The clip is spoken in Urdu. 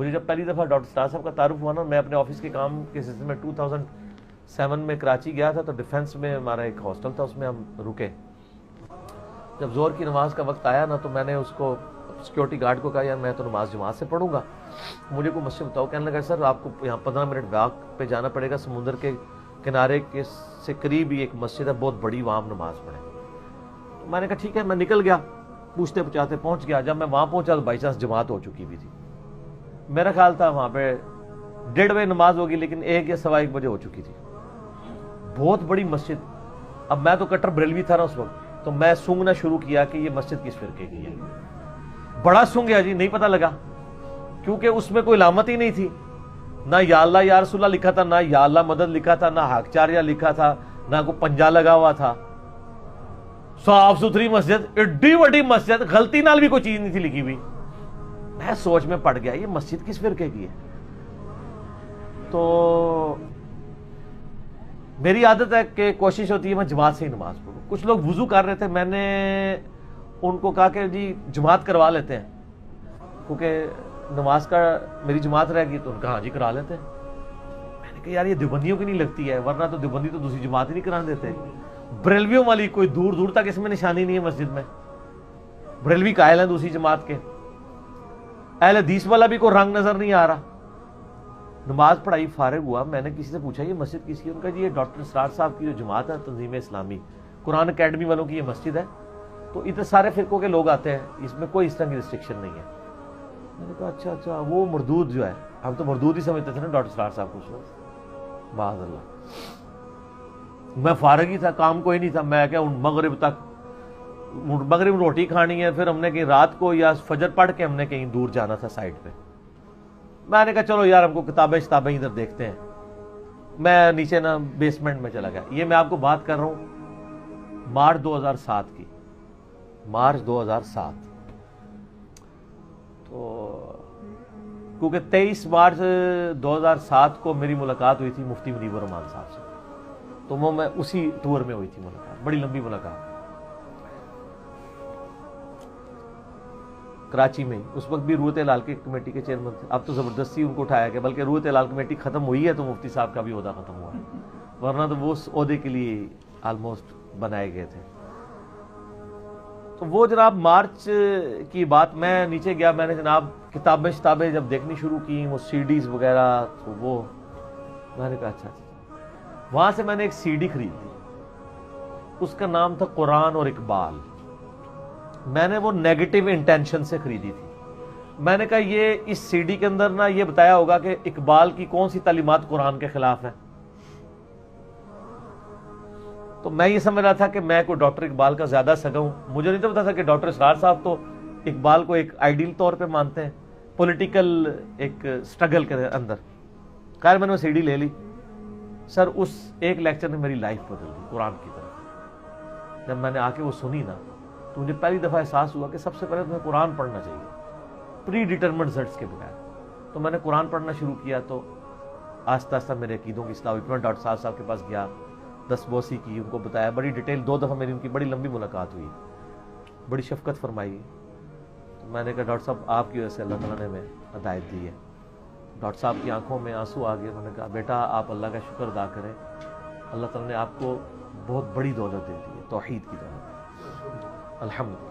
مجھے جب پہلی دفعہ ڈاکٹر سراج صاحب کا تعارف ہوا نا، میں اپنے آفس کے کام کے سلسلے میں 2007 میں کراچی گیا تھا، تو ڈیفینس میں ہمارا ایک ہاسٹل تھا، اس میں ہم رکے. جب زور کی نماز کا وقت آیا نا، تو میں نے اس کو سیکورٹی گارڈ کو کہا یار میں تو نماز جماعت سے پڑھوں گا، مجھے کوئی مسجد بتاؤ. کہنے لگا سر آپ کو یہاں 15 منٹ واک پہ جانا پڑے گا، سمندر کے کنارے کے سے قریب ہی ایک مسجد ہے بہت بڑی، وہاں نماز پڑھیں. میں نے کہا ٹھیک ہے، میں نکل گیا، پوچھتے پوچھاتے پہنچ گیا. جب میں وہاں پہنچا تو بائی چانس جماعت ہو چکی بھی تھی. میرا خیال تھا وہاں پہ 1:30 بجے نماز ہوگی، لیکن 1 یا 1:15 بجے ہو چکی تھی. بہت بڑی مسجد. اب میں تو کٹر بریلوی تھا نا اس وقت، تو میں سونگنا شروع کیا کہ یہ مسجد کس فرقے کی ہے. بڑا سونگ گیا جی، نہیں پتہ لگا، کیونکہ اس میں کوئی علامت ہی نہیں تھی. نہ یا اللہ یا رسول اللہ لکھا تھا، نہ یا اللہ مدد لکھا تھا، نہ حق چاریہ لکھا تھا، نہ کوئی پنجا لگا ہوا تھا. صاف ستھری مسجد، ایڈی بڑی مسجد، غلطی نال بھی کوئی چیز نہیں تھی لکھی ہوئی. میں سوچ میں پڑ گیا یہ مسجد کس فرقے کی ہے. تو میری عادت ہے کہ کوشش ہوتی ہے میں جماعت سے ہی نماز پڑھوں. کچھ لوگ وضو کر رہے تھے، میں نے ان کو کہا کہ جی جماعت کروا لیتے ہیں، کیونکہ نماز کا میری جماعت رہ گئی. تو ان کا ہاں جی کرا لیتے ہیں. میں نے کہا یار یہ دیوبندیوں کی نہیں لگتی ہے، ورنہ تو دیوبندی تو دوسری جماعت ہی نہیں کرانے دیتے. بریلویوں والی کوئی دور دور تک اس میں نشانی نہیں ہے مسجد میں. بریلوی قائل ہیں دوسری جماعت کے. اہل حدیث والا بھی کوئی رنگ نظر نہیں آ رہا. نماز پڑھائی، فارغ ہوا. میں نے کسی سے پوچھا یہ مسجد کس کی ہے؟ ان کا جی یہ ڈاکٹر سراج صاحب کی جو جماعت ہے تنظیم اسلامی قرآن اکیڈمی والوں کی یہ مسجد ہے، تو اتنے سارے فرقوں کے لوگ آتے ہیں، اس میں کوئی اس طرح کی ریسٹرکشن نہیں ہے. میں نے کہا اچھا وہ مردود جو ہے، ہم تو مردود ہی سمجھتے تھے نا ڈاکٹر سراج صاحب کو. معاذ اللہ. میں فارغ ہی تھا، کام کوئی نہیں تھا. میں کیا مغرب تک، مغرب روٹی کھانی ہے، پھر ہم نے کہیں رات کو یا فجر پڑھ کے ہم نے کہیں دور جانا تھا سائٹ پہ. میں نے کہا چلو یار ہم کو کتابیں ادھر دیکھتے ہیں. میں نیچے نا بیسمنٹ میں چلا گیا. یہ میں آپ کو بات کر رہا ہوں مارچ 2007 کی، مارچ 2007. تو کیونکہ 23 مارچ 2007 کو میری ملاقات ہوئی تھی مفتی منیب الرحمان صاحب سے، تو وہ میں اسی ٹور میں ہوئی تھی ملاقات، بڑی لمبی ملاقات کراچی میں ہی. اس وقت بھی روحت ہلال کی کمیٹی کے چیئرمین تھے. اب تو زبردستی ان کو اٹھایا گیا، بلکہ روحت ہلال کمیٹی ختم ہوئی ہے تو مفتی صاحب کا بھی عہدہ ختم ہوا ہے، ورنہ تو وہ اس عہدے کے لیے آلموسٹ بنائے گئے تھے. تو وہ جناب مارچ کی بات، میں نیچے گیا، میں نے جناب کتابیں جب دیکھنی شروع کی، وہ سی ڈیز وغیرہ، تو وہ میں نے کہا اچھا. وہاں سے میں نے ایک سی ڈی خریدی، اس کا نام تھا قرآن اور اقبال. میں نے وہ نیگیٹو انٹینشن سے خریدی تھی. میں نے کہا یہ اس سی ڈی کے اندر نا یہ بتایا ہوگا کہ اقبال کی کون سی تعلیمات قرآن کے خلاف ہیں. تو میں یہ سمجھ رہا تھا کہ میں کوئی ڈاکٹر اقبال کا زیادہ سگا ہوں. مجھے نہیں تو پتا تھا کہ ڈاکٹر اسرار صاحب تو اقبال کو ایک آئیڈیل طور پہ مانتے ہیں، پولیٹیکل ایک سٹرگل کے اندر. خیر میں نے وہ سی ڈی لے لی. سر اس ایک لیکچر نے میری لائف بدل دی قرآن کی طرف. جب میں نے آ کے وہ سنی نا، تو مجھے پہلی دفعہ احساس ہوا کہ سب سے پہلے تمہیں قرآن پڑھنا چاہیے پری ڈیٹرمنڈ رزلٹس کے بغیر. تو میں نے قرآن پڑھنا شروع کیا، تو آہستہ آہستہ میرے عقیدوں کی اصلاح ہوئی. میں ڈاکٹر صاحب کے پاس گیا، دستبوسی کی، ان کو بتایا بڑی ڈیٹیل. 2 دفعہ میری ان کی بڑی لمبی ملاقات ہوئی، بڑی شفقت فرمائی. تو میں نے کہا ڈاکٹر صاحب آپ کی وجہ سے اللہ تعالیٰ نے ہمیں ہدایت دی ہے. ڈاکٹر صاحب کی آنکھوں میں آنسو آ گئے. انہوں نے کہا بیٹا آپ اللہ کا شکر ادا کریں، اللہ تعالیٰ نے آپ کو بہت بڑی دولت دے دی ہے، توحید کی دولت. الحمدللہ.